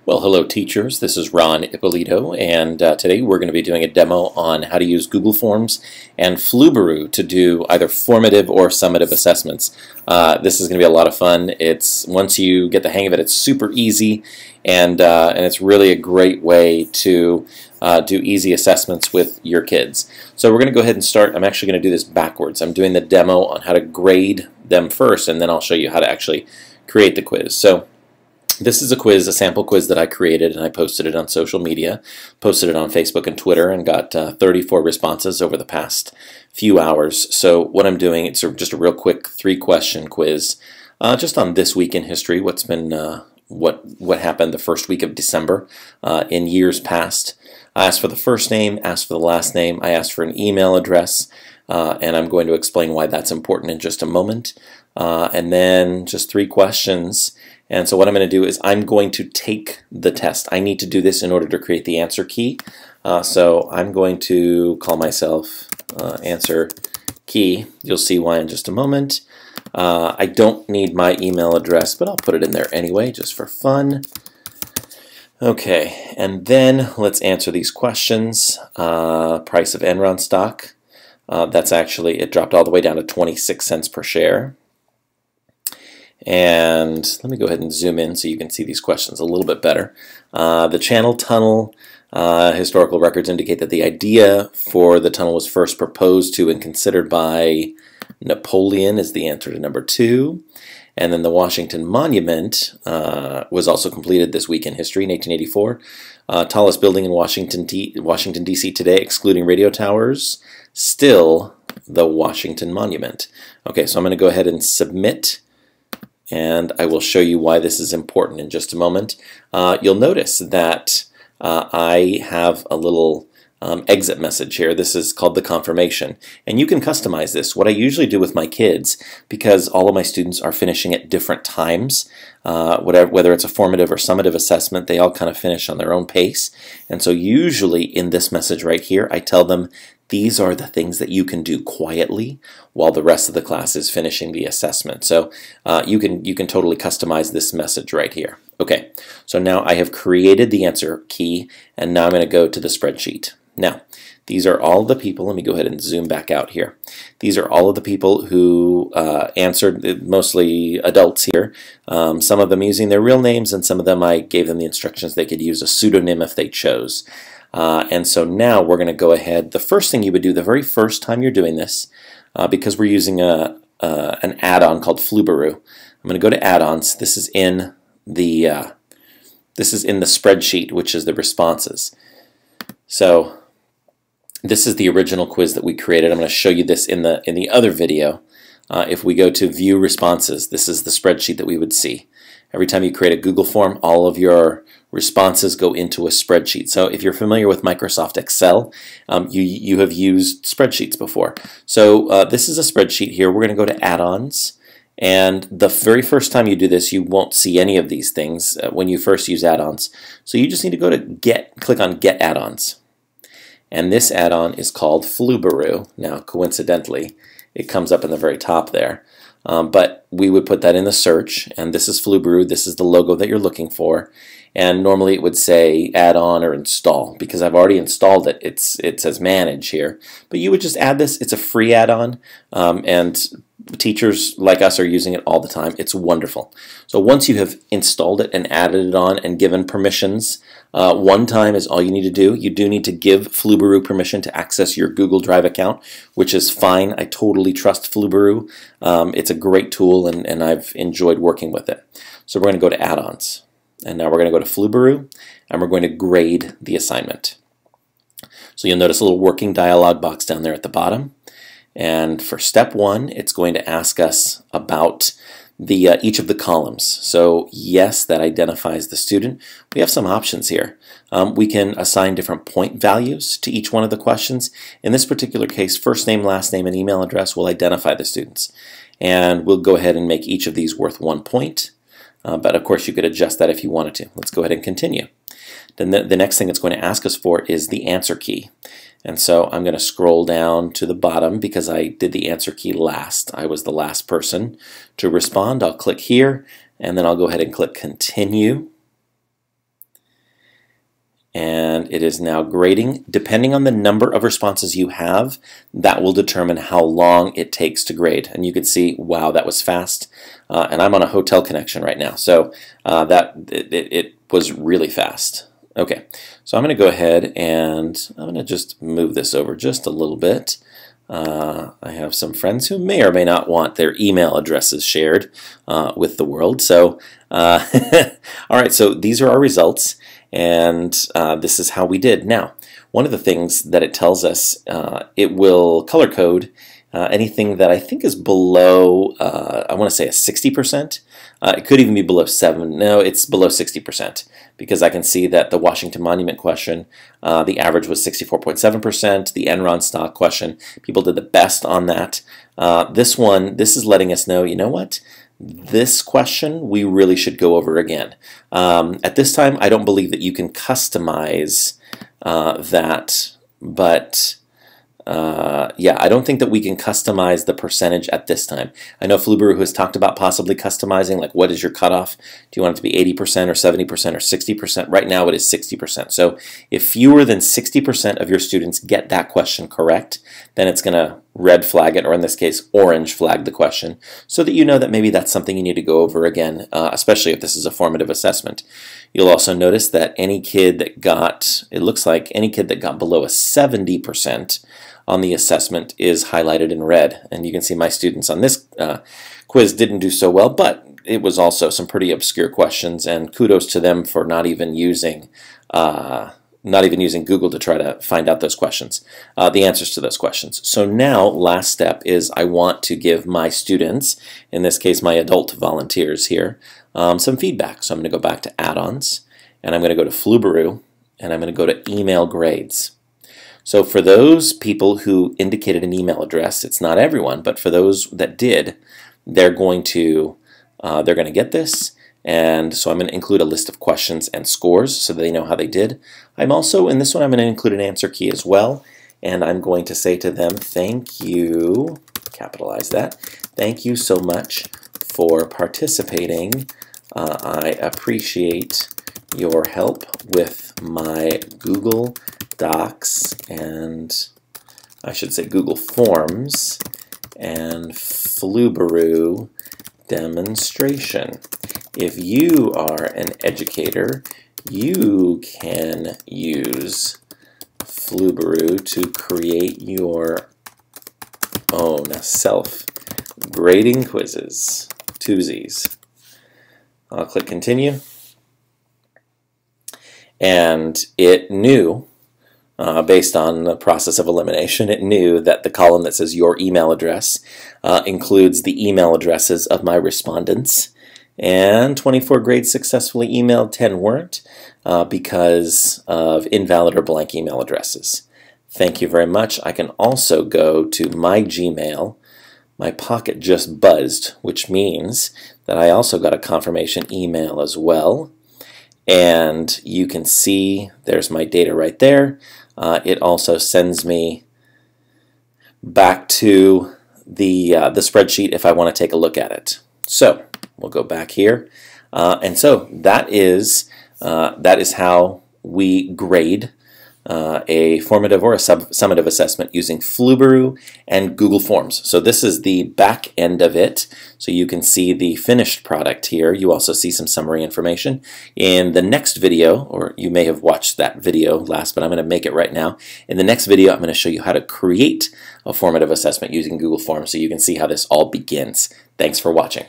Well, hello teachers, this is Ron Ippolito, and today we're going to be doing a demo on how to use Google Forms and Flubaroo to do either formative or summative assessments. This is going to be a lot of fun. Once you get the hang of it, it's super easy, and it's really a great way to do easy assessments with your kids. So we're going to go ahead and start. I'm actually going to do this backwards. I'm doing the demo on how to grade them first, and then I'll show you how to actually create the quiz. So this is a quiz, a sample quiz that I created, and I posted it on social media, posted it on Facebook and Twitter, and got 34 responses over the past few hours. So what I'm doing, it's just a real quick 3-question quiz, just on this week in history, what's been, what happened the first week of December in years past. I asked for the first name, asked for the last name, I asked for an email address, and I'm going to explain why that's important in just a moment. And then just 3 questions. And so what I'm going to do is I'm going to take the test. I need to do this in order to create the answer key. So I'm going to call myself answer key. You'll see why in just a moment. I don't need my email address, but I'll put it in there anyway, just for fun. Okay, and then let's answer these questions. Price of Enron stock. That's actually, it dropped all the way down to 26 cents per share. And let me go ahead and zoom in so you can see these questions a little bit better. The channel tunnel, historical records indicate that the idea for the tunnel was first proposed to and considered by Napoleon is the answer to number 2. And then the Washington Monument was also completed this week in history in 1884. Tallest building in Washington, D.C. today, excluding radio towers, still the Washington Monument. Okay, so I'm going to go ahead and submit, and I will show you why this is important in just a moment. You'll notice that I have a little exit message here. This is called the confirmation, and you can customize this. What I usually do with my kids, because all of my students are finishing at different times, whether it's a formative or summative assessment, they all kind of finish on their own pace. And so usually in this message right here, I tell them these are the things that you can do quietly while the rest of the class is finishing the assessment. So you can totally customize this message right here. Okay, so now I have created the answer key, and now I'm going to go to the spreadsheet. Now, these are all the people. Let me go ahead and zoom back out here. These are all of the people who answered, mostly adults here. Some of them using their real names, and some of them I gave them the instructions they could use a pseudonym if they chose. And so now we're going to go ahead. The first thing you would do the very first time you're doing this, because we're using an add-on called Flubaroo. I'm going to go to add-ons. This is in the spreadsheet, which is the responses. So this is the original quiz that we created. I'm going to show you this in the other video. If we go to view responses, this is the spreadsheet that we would see. Every time you create a Google form, all of your responses go into a spreadsheet. So if you're familiar with Microsoft Excel, you have used spreadsheets before. So this is a spreadsheet here. We're going to go to add-ons. And the very first time you do this, you won't see any of these things when you first use add-ons. So you just need to go to click on Get Add-ons. And this add-on is called Flubaroo. Now, coincidentally, it comes up in the very top there. But we would put that in the search, and this is Flubaroo. This is the logo that you're looking for. And normally it would say add on or install. Because I've already installed it, it says manage here. But you would just add this. It's a free add-on, and teachers like us are using it all the time. It's wonderful. So once you have installed it and added it on and given permissions, one time is all you need to do. You do need to give Flubaroo permission to access your Google Drive account, which is fine. I totally trust Flubaroo. It's a great tool, and I've enjoyed working with it. So we're going to go to add-ons. And now we're going to go to Flubaroo, and we're going to grade the assignment. So you'll notice a little working dialog box down there at the bottom. And for step 1, it's going to ask us about each of the columns. So yes, that identifies the student. We have some options here. We can assign different point values to each one of the questions. In this particular case, first name, last name, and email address will identify the students. And we'll go ahead and make each of these worth 1 point. But of course you could adjust that if you wanted to. Let's go ahead and continue. Then the next thing it's going to ask us for is the answer key. And so I'm going to scroll down to the bottom because I did the answer key last. I was the last person to respond. I'll click here, and then I'll go ahead and click continue. and it is now grading. Depending on the number of responses you have, that will determine how long it takes to grade. And you can see, wow, that was fast. And I'm on a hotel connection right now, so it was really fast. Okay, so I'm going to go ahead and I'm going to just move this over just a little bit. I have some friends who may or may not want their email addresses shared with the world. So, all right, so these are our results, and this is how we did. Now, one of the things that it tells us, it will color code anything that I think is below, I want to say a 60%. It could even be below 7. No, it's below 60%, because I can see that the Washington Monument question, the average was 64.7%. The Enron stock question, people did the best on that. This is letting us know, you know what? This question we really should go over again. At this time, I don't believe that you can customize that, but yeah, I don't think that we can customize the percentage at this time. I know Flubaroo has talked about possibly customizing, like what is your cutoff? Do you want it to be 80% or 70% or 60%? Right now it is 60%. So if fewer than 60% of your students get that question correct, then it's going to red flag it, or in this case, orange flag the question, so that you know that maybe that's something you need to go over again, especially if this is a formative assessment. You'll also notice that any kid that got, it looks like any kid that got below a 70% on the assessment is highlighted in red. And you can see my students on this quiz didn't do so well, but it was also some pretty obscure questions, and kudos to them for not even using Google to try to find out those questions, the answers to those questions. So now, last step is I want to give my students, in this case my adult volunteers here, some feedback. So I'm going to go back to add-ons, and I'm going to go to Flubaroo, and I'm going to go to email grades. So for those people who indicated an email address, it's not everyone, but for those that did, they're going to get this. And so I'm going to include a list of questions and scores so they know how they did. I'm also, in this one, I'm going to include an answer key as well. And I'm going to say to them, thank you, capitalize that, thank you so much for participating. I appreciate your help with my Google Docs and, I should say, Google Forms and Flubaroo demonstration. If you are an educator, you can use Flubaroo to create your own self-grading quizzes. Twosies. I'll click continue. And it knew, based on the process of elimination, it knew that the column that says your email address includes the email addresses of my respondents. And 24 grades successfully emailed, 10 weren't because of invalid or blank email addresses. Thank you very much. I can also go to my Gmail. My pocket just buzzed, which means that I also got a confirmation email as well. And you can see there's my data right there. It also sends me back to the spreadsheet if I want to take a look at it. So we'll go back here, and so that is how we grade a formative or a summative assessment using Flubaroo and Google Forms. So this is the back end of it. So you can see the finished product here. You also see some summary information. In the next video, or you may have watched that video last, but I'm going to make it right now. In the next video, I'm going to show you how to create a formative assessment using Google Forms so you can see how this all begins. Thanks for watching.